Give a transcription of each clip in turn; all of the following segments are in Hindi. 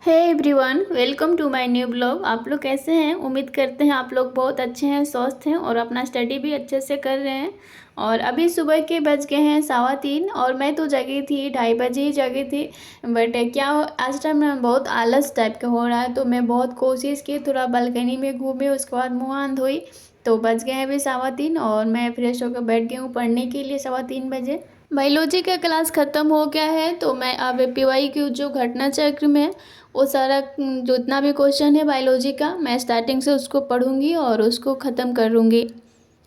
Hey everyone, welcome to my new blog. आप लोग कैसे हैं? उम्मीद करते हैं आप लोग बहुत अच्छे हैं, स्वस्थ हैं और अपना स्टडी भी अच्छे से कर रहे हैं। और अभी सुबह के बज गए हैं 3:15 और मैं तो जगी थी 2:30 ही जगी थी। बट क्या आज टाइम में बहुत आलस टाइप का हो रहा है, तो मैं बहुत कोशिश की, थोड़ा बालकनी में घूमी, उसके बाद मुँह हाथ धोई। तो बज गए हैं अभी 3:15 और मैं फ्रेश होकर बैठ गई हूँ पढ़ने के लिए 3:15 बजे। बायोलॉजी का क्लास ख़त्म हो गया है, तो मैं अब पीवाई की जो घटना चक्र में वो सारा जो इतना भी क्वेश्चन है बायोलॉजी का, मैं स्टार्टिंग से उसको पढ़ूंगी और उसको ख़त्म करूंगी।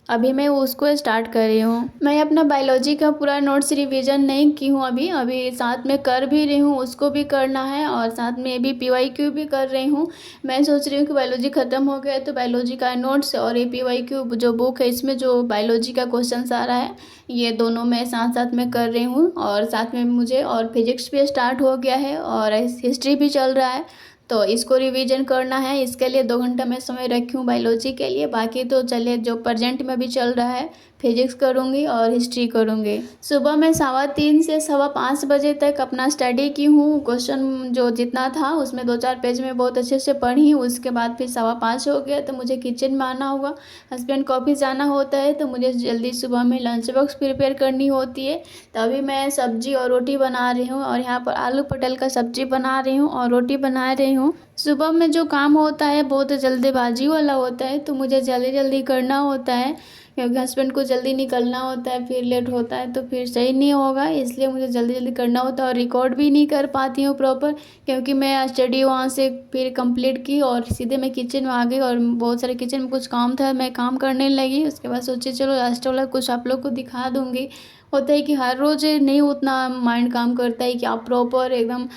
अभी मैं उसको स्टार्ट कर रही हूँ। मैं अपना बायोलॉजी का पूरा नोट्स रिवीजन नहीं की हूँ अभी अभी साथ में कर भी रही हूँ, उसको भी करना है और साथ में अभी पीवाईक्यू भी कर रही हूँ। मैं सोच रही हूँ कि बायोलॉजी ख़त्म हो गया है तो बायोलॉजी का नोट्स और ये पीवाईक्यू जो बुक है इसमें जो बायोलॉजी का क्वेश्चन आ रहा है ये दोनों मैं साथ साथ में कर रही हूँ। और साथ में मुझे और फिजिक्स भी स्टार्ट हो गया है और हिस्ट्री भी चल रहा है, तो इसको रिवीजन करना है। इसके लिए 2 घंटा मैं समय रखी हूँ बायोलॉजी के लिए। बाकी तो चलिए जो प्रेजेंट में भी चल रहा है, फिजिक्स करूँगी और हिस्ट्री करूँगी। सुबह मैं 3:15 से 5:15 बजे तक अपना स्टडी की हूँ। क्वेश्चन जो जितना था उसमें 2-4 पेज में बहुत अच्छे से पढ़ी। उसके बाद फिर 5:15 हो गया तो मुझे किचन में आना होगा। हस्बैंड को ऑफिस जाना होता है तो मुझे जल्दी सुबह में लंच बॉक्स प्रिपेयर करनी होती है। तभी मैं सब्जी और रोटी बना रही हूँ और यहाँ पर आलू पटल का सब्जी बना रही हूँ और रोटी बना रही हूँ। सुबह में जो काम होता है बहुत जल्दीबाजी वाला होता है, तो मुझे जल्दी जल्दी करना होता है क्योंकि हस्बैंड को जल्दी निकलना होता है, फिर लेट होता है तो फिर सही नहीं होगा, इसलिए मुझे जल्दी जल्दी करना होता है। और रिकॉर्ड भी नहीं कर पाती हूँ प्रॉपर क्योंकि मैं स्टडी वहाँ से फिर कंप्लीट की और सीधे मैं किचन में आ गई और बहुत सारे किचन में कुछ काम था, मैं काम करने लगी। उसके बाद सोची चलो लास्ट वाला कुछ आप लोग को दिखा दूँगी। होता है कि हर रोज़ नहीं उतना माइंड काम करता है कि आप प्रॉपर एकदम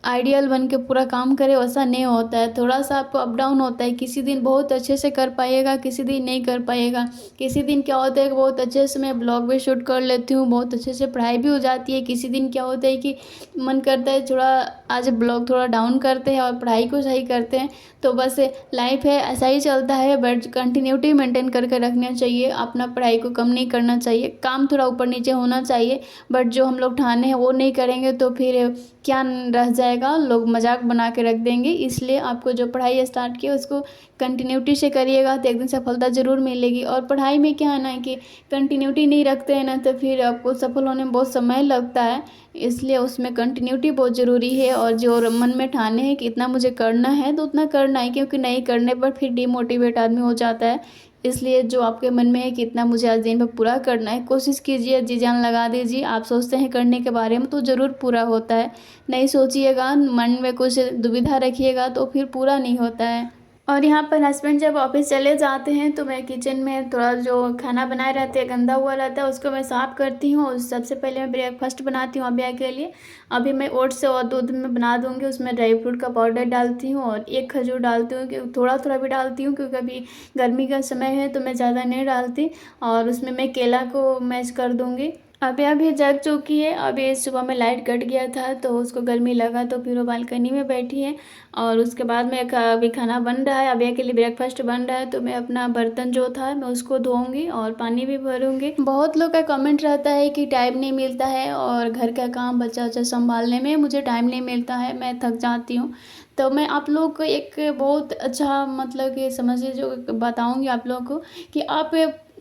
आइडियल बन के पूरा काम करें, वैसा नहीं होता है। थोड़ा सा आपको अप डाउन होता है, किसी दिन बहुत अच्छे से कर पाइएगा, किसी दिन नहीं कर पाइएगा। किसी दिन क्या होता है कि बहुत अच्छे से मैं ब्लॉग भी शूट कर लेती हूँ, बहुत अच्छे से पढ़ाई भी हो जाती है। किसी दिन क्या होता है कि मन करता है थोड़ा आज ब्लॉग थोड़ा डाउन करते हैं और पढ़ाई को सही करते हैं। तो बस लाइफ है, ऐसा ही चलता है। बट कंटिन्यूटी मेंटेन करके रखना चाहिए, अपना पढ़ाई को कम नहीं करना चाहिए। काम थोड़ा ऊपर नीचे होना चाहिए बट जो हम लोग ठाने हैं वो नहीं करेंगे तो फिर क्या रह जाएगा, लोग मजाक बना के रख देंगे। इसलिए आपको जो पढ़ाई स्टार्ट की उसको कंटिन्यूटी से करिएगा तो एक दिन सफलता ज़रूर मिलेगी। और पढ़ाई में क्या है ना कि कंटिन्यूटी नहीं रखते हैं ना तो फिर आपको सफल होने में बहुत समय लगता है, इसलिए उसमें कंटिन्यूटी बहुत ज़रूरी है। और जो मन में ठाने हैं कि इतना मुझे करना है तो उतना करना है, क्योंकि नहीं करने पर फिर डिमोटिवेट आदमी हो जाता है। इसलिए जो आपके मन में है कि इतना मुझे आज दिन भर पूरा करना है, कोशिश कीजिए, जी जान लगा दीजिए। आप सोचते हैं करने के बारे में तो ज़रूर पूरा होता है। नहीं सोचिएगा, मन में कुछ दुविधा रखिएगा तो फिर पूरा नहीं होता है। और यहाँ पर हस्बैंड जब ऑफिस चले जाते हैं तो मैं किचन में थोड़ा जो खाना बनाए रहते हैं गंदा हुआ रहता है उसको मैं साफ़ करती हूँ। और सबसे पहले मैं ब्रेकफास्ट बनाती हूँ अभ्या के लिए। अभी मैं ओट्स और दूध में बना दूँगी, उसमें ड्राई फ्रूट का पाउडर डालती हूँ और एक खजूर डालती हूँ, कि थोड़ा थोड़ा भी डालती हूँ क्योंकि अभी गर्मी का समय है तो मैं ज़्यादा नहीं डालती। और उसमें मैं केला को मैश कर दूँगी। अभी जग चुकी है। अभी सुबह में लाइट कट गया था तो उसको गर्मी लगा तो फिर वो बालकनी में बैठी है। और उसके बाद में अभी खाना बन रहा है, अभी के लिए ब्रेकफास्ट बन रहा है तो मैं अपना बर्तन जो था मैं उसको धोऊंगी और पानी भी भरूंगी। बहुत लोग का कमेंट रहता है कि टाइम नहीं मिलता है और घर का काम बच्चा बच्चा संभालने में मुझे टाइम नहीं मिलता है, मैं थक जाती हूँ। तो मैं आप लोग को एक बहुत अच्छा मतलब कि समझिए जो बताऊंगी आप लोगों को कि आप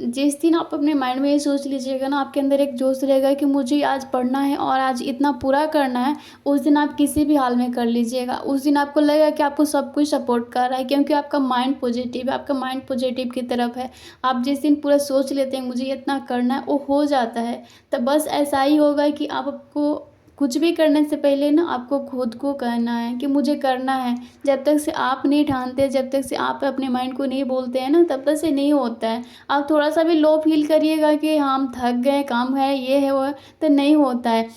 जिस दिन आप अपने माइंड में ये सोच लीजिएगा ना, आपके अंदर एक जोश रहेगा कि मुझे आज पढ़ना है और आज इतना पूरा करना है, उस दिन आप किसी भी हाल में कर लीजिएगा। उस दिन आपको लगेगा कि आपको सब कुछ सपोर्ट कर रहा है क्योंकि आपका माइंड पॉजिटिव है, आपका माइंड पॉजिटिव की तरफ है। आप जिस दिन पूरा सोच लेते हैं मुझे इतना करना है, वो हो जाता है। तो बस ऐसा ही होगा कि आपको कुछ भी करने से पहले ना आपको खुद को कहना है कि मुझे करना है। जब तक से आप नहीं ठानते, जब तक से आप अपने माइंड को नहीं बोलते हैं ना, तब तक से नहीं होता है। आप थोड़ा सा भी लो फील करिएगा कि हाँ हम थक गए, काम है, ये है वो है, तो नहीं होता है।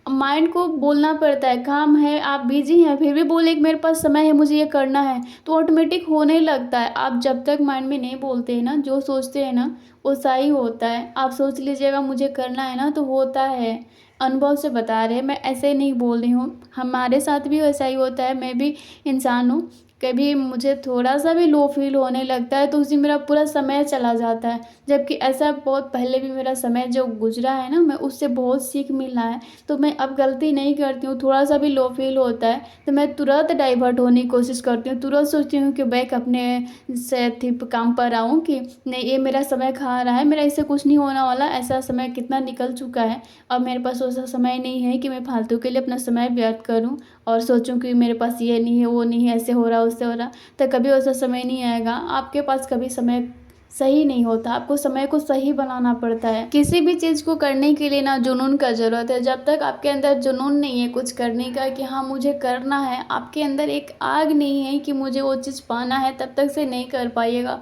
माइंड को बोलना पड़ता है, काम है, आप बिजी हैं फिर भी बोले कि मेरे पास समय है, मुझे ये करना है, तो ऑटोमेटिक होने लगता है। आप जब तक माइंड में नहीं बोलते हैं ना, जो सोचते हैं ना वो सही होता है। आप सोच लीजिएगा मुझे करना है ना तो होता है। अनुभव से बता रहे हैं, मैं ऐसे नहीं बोल रही हूँ, हमारे साथ भी वैसा ही होता है। मैं भी इंसान हूँ, कभी मुझे थोड़ा-सा भी लो फ़ील होने लगता है तो उस दिन मेरा पूरा समय चला जाता है। जबकि ऐसा बहुत पहले भी मेरा समय जो गुज़रा है ना, मैं उससे बहुत सीख मिला है। तो मैं अब गलती नहीं करती हूँ, थोड़ा-सा भी लो फ़ील होता है तो मैं तुरंत डाइवर्ट होने की कोशिश करती हूँ। तुरंत सोचती हूँ कि बैक अपने से थी काम पर आऊँ कि नहीं, ये मेरा समय खा रहा है, मेरा इससे कुछ नहीं होने वाला, ऐसा समय कितना निकल चुका है। अब मेरे पास वैसा समय नहीं है कि मैं फालतू के लिए अपना समय व्यर्थ करूँ और सोचूँ कि मेरे पास ये नहीं है, वो नहीं है, ऐसे हो रहा, उससे हो रहा। तो कभी वैसा समय नहीं आएगा। आपके पास कभी समय सही नहीं होता, आपको समय को सही बनाना पड़ता है। किसी भी चीज़ को करने के लिए ना जुनून का ज़रूरत है। जब तक आपके अंदर जुनून नहीं है कुछ करने का कि हाँ मुझे करना है, आपके अंदर एक आग नहीं है कि मुझे वो चीज़ पाना है, तब तक से नहीं कर पाइएगा।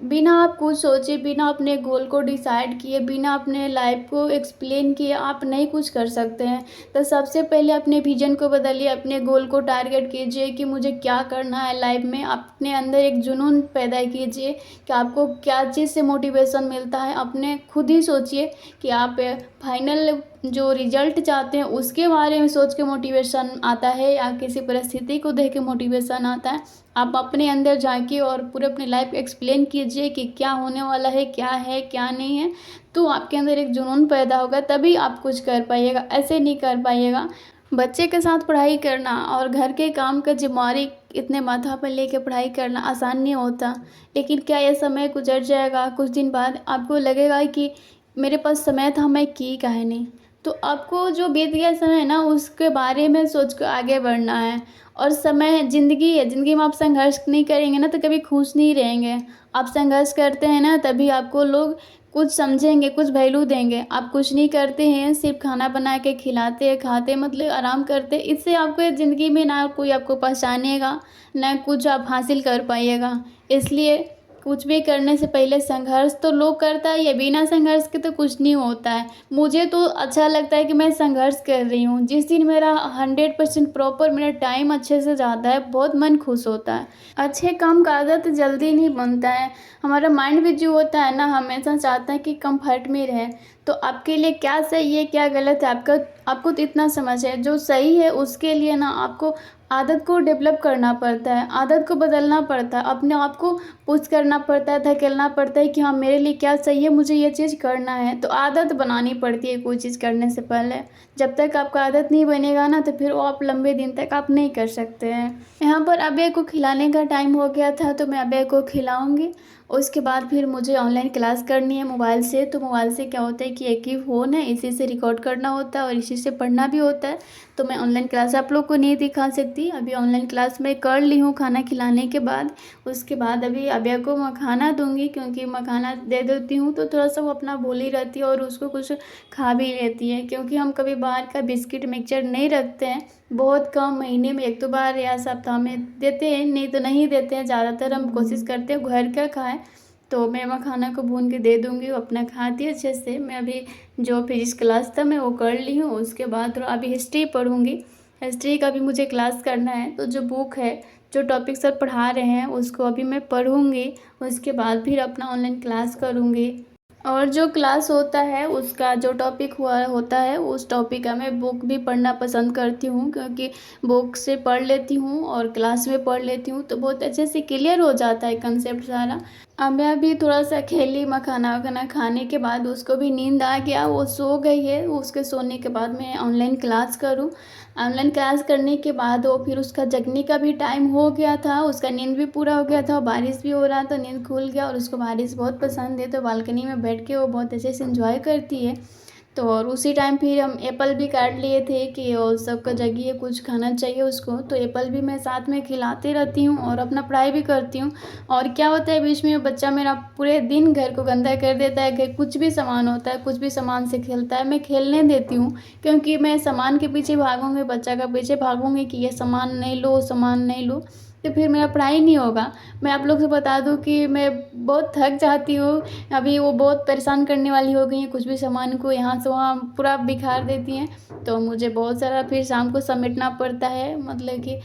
बिना आप कुछ सोचे, बिना अपने गोल को डिसाइड किए, बिना अपने लाइफ को एक्सप्लेन किए आप नहीं कुछ कर सकते हैं। तो सबसे पहले अपने विज़न को बदलिए, अपने गोल को टारगेट कीजिए कि मुझे क्या करना है लाइफ में। अपने अंदर एक जुनून पैदा कीजिए कि आपको क्या चीज़ से मोटिवेशन मिलता है। अपने खुद ही सोचिए कि आप फाइनल जो रिजल्ट चाहते हैं उसके बारे में सोच के मोटिवेशन आता है या किसी परिस्थिति को देख के मोटिवेशन आता है। आप अपने अंदर झाँकिए और पूरे अपनी लाइफ एक्सप्लेन कीजिए कि क्या होने वाला है, क्या नहीं है। तो आपके अंदर एक जुनून पैदा होगा, तभी आप कुछ कर पाइएगा, ऐसे नहीं कर पाइएगा। बच्चे के साथ पढ़ाई करना और घर के काम का ज़िम्मेवारी इतने माथा पर लेके पढ़ाई करना आसान नहीं होता। लेकिन क्या ये समय गुज़र जाएगा, कुछ दिन बाद आपको लगेगा कि मेरे पास समय था, मैं की काहे नहीं। तो आपको जो बीत गया समय है ना, उसके बारे में सोच कर आगे बढ़ना है। और समय ज़िंदगी है, ज़िंदगी में आप संघर्ष नहीं करेंगे ना तो कभी खुश नहीं रहेंगे। आप संघर्ष करते हैं ना तभी आपको लोग कुछ समझेंगे, कुछ वैल्यू देंगे। आप कुछ नहीं करते हैं, सिर्फ़ खाना बना के खिलाते हैं, खाते मतलब आराम करते, इससे आपको ज़िंदगी में ना कोई आपको पहचानेगा, ना कुछ आप हासिल कर पाइएगा। इसलिए कुछ भी करने से पहले संघर्ष तो लोग करता है, ये बिना संघर्ष के तो कुछ नहीं होता है। मुझे तो अच्छा लगता है कि मैं संघर्ष कर रही हूँ। जिस दिन मेरा 100% प्रॉपर मेरा टाइम अच्छे से जाता है, बहुत मन खुश होता है। अच्छे काम का आदत जल्दी नहीं बनता है। हमारा माइंड भी जो होता है ना, हमेशा चाहता है कि कम्फर्ट में रहे। तो आपके लिए क्या सही है, क्या गलत है, आपको तो इतना समझ है। जो सही है उसके लिए ना आपको आदत को डेवलप करना पड़ता है, आदत को बदलना पड़ता है, अपने आप को पुश करना पड़ता है, धकेलना पड़ता है कि हाँ मेरे लिए क्या सही है, मुझे ये चीज़ करना है। तो आदत बनानी पड़ती है कोई चीज़ करने से पहले। जब तक आपका आदत नहीं बनेगा ना तो फिर वो आप लंबे दिन तक आप नहीं कर सकते हैं। यहाँ पर अभय को खिलाने का टाइम हो गया था तो मैं अभय को खिलाऊँगी। उसके बाद फिर मुझे ऑनलाइन क्लास करनी है मोबाइल से। तो मोबाइल से क्या होता है कि एक ही फ़ोन है, इसी से रिकॉर्ड करना होता है और इसी से पढ़ना भी होता है। तो मैं ऑनलाइन क्लास आप लोग को नहीं दिखा सकती। अभी ऑनलाइन क्लास मैं कर ली हूँ खाना खिलाने के बाद। उसके बाद अभी अभय को मखाना दूँगी, क्योंकि मखाना दे देती हूँ तो थोड़ा-सा वो अपना भूली रहती है और उसको कुछ खा भी लेती है। क्योंकि हम कभी बाहर का बिस्किट मिक्सचर नहीं रखते हैं, बहुत कम, महीने में 1-2 बार या सप्ताह में देते हैं, नहीं तो नहीं देते हैं। ज़्यादातर हम कोशिश करते हैं घर का खाएँ। तो मैं मखाना को भून के दे दूँगी, वो अपना खाती है अच्छे से। मैं अभी जो फिजिक्स क्लास था मैं वो कर ली हूँ। उसके बाद थोड़ा अभी हिस्ट्री पढ़ूँगी। हिस्ट्री का भी मुझे क्लास करना है, तो जो बुक है, जो टॉपिक सर पढ़ा रहे हैं उसको अभी मैं पढ़ूँगी। उसके बाद फिर अपना ऑनलाइन क्लास करूँगी। और जो क्लास होता है उसका जो टॉपिक हुआ होता है उस टॉपिक का मैं बुक भी पढ़ना पसंद करती हूँ, क्योंकि बुक से पढ़ लेती हूँ और क्लास में पढ़ लेती हूँ तो बहुत अच्छे से क्लियर हो जाता है कंसेप्ट सारा। अब मैं अभी थोड़ा-सा खेली, मखाना वखाना खाने के बाद उसको भी नींद आ गया, वो सो गई है। उसके सोने के बाद मैं ऑनलाइन क्लास करूँ। ऑनलाइन क्लास करने के बाद वो फिर उसका जगने का भी टाइम हो गया था, उसका नींद भी पूरा हो गया था, बारिश भी हो रहा था, नींद खुल गया और उसको बारिश बहुत पसंद है तो बालकनी में बैठ के वो बहुत अच्छे से एंजॉय करती है। तो और उसी टाइम फिर हम एप्पल भी काट लिए थे कि वो सबका जगह कुछ खाना चाहिए उसको, तो एप्पल भी मैं साथ में खिलाती रहती हूँ और अपना पढ़ाई भी करती हूँ। और क्या होता है बीच में बच्चा मेरा पूरे दिन घर को गंदा कर देता है, घर कुछ भी सामान होता है, कुछ भी सामान से खेलता है, मैं खेलने देती हूँ। क्योंकि मैं सामान के पीछे भागूँगी, बच्चा का पीछे भागूँगी कि ये सामान नहीं लो, सामान नहीं लो, तो फिर मेरा पढ़ाई नहीं होगा। मैं आप लोग से बता दूँ कि मैं बहुत थक जाती हूँ। अभी वो बहुत परेशान करने वाली हो गई हैं, कुछ भी सामान को यहाँ से वहाँ पूरा बिखार देती हैं। तो मुझे बहुत सारा फिर शाम को समेटना पड़ता है, मतलब कि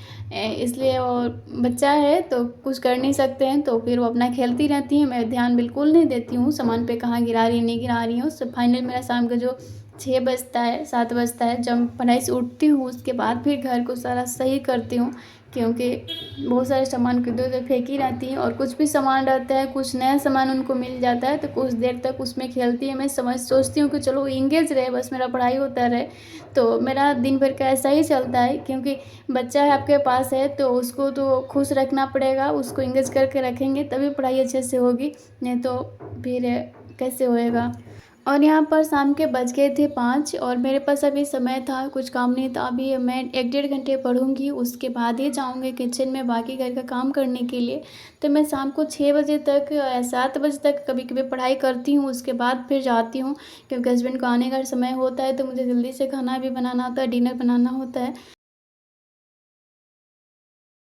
इसलिए। और बच्चा है तो कुछ कर नहीं सकते हैं, तो फिर वो अपना खेलती रहती हैं, मैं ध्यान बिल्कुल नहीं देती हूँ सामान पे, कहाँ गिरा रही है नहीं गिरा रही हूँ। फाइनल मेरा शाम का जो 6 बजता है, 7 बजता है। जब पढ़ाई से उठती हूँ उसके बाद फिर घर को सारा सही करती हूँ, क्योंकि बहुत सारे सामान को इधर-उधर फेंकी रहती हैं और कुछ भी सामान रहता है, कुछ नया सामान उनको मिल जाता है तो कुछ देर तक उसमें खेलती हैं। मैं सोचती हूँ कि चलो एंगेज रहे, बस मेरा पढ़ाई होता रहे। तो मेरा दिन भर का ऐसा ही चलता है, क्योंकि बच्चा है आपके पास है तो उसको तो खुश रखना पड़ेगा, उसको एंगेज करके रखेंगे तभी पढ़ाई अच्छे से होगी, नहीं तो फिर कैसे होएगा। और यहाँ पर शाम के बज गए थे 5 और मेरे पास अभी समय था, कुछ काम नहीं था। अभी मैं 1 डेढ़ घंटे पढ़ूँगी, उसके बाद ही जाऊँगी किचन में बाकी घर का काम करने के लिए। तो मैं शाम को 6 बजे तक 7 बजे तक कभी-कभी पढ़ाई करती हूँ, उसके बाद फिर जाती हूँ, क्योंकि हस्बैंड को आने का समय होता है तो मुझे जल्दी से खाना भी बनाना होता है, डिनर बनाना होता है।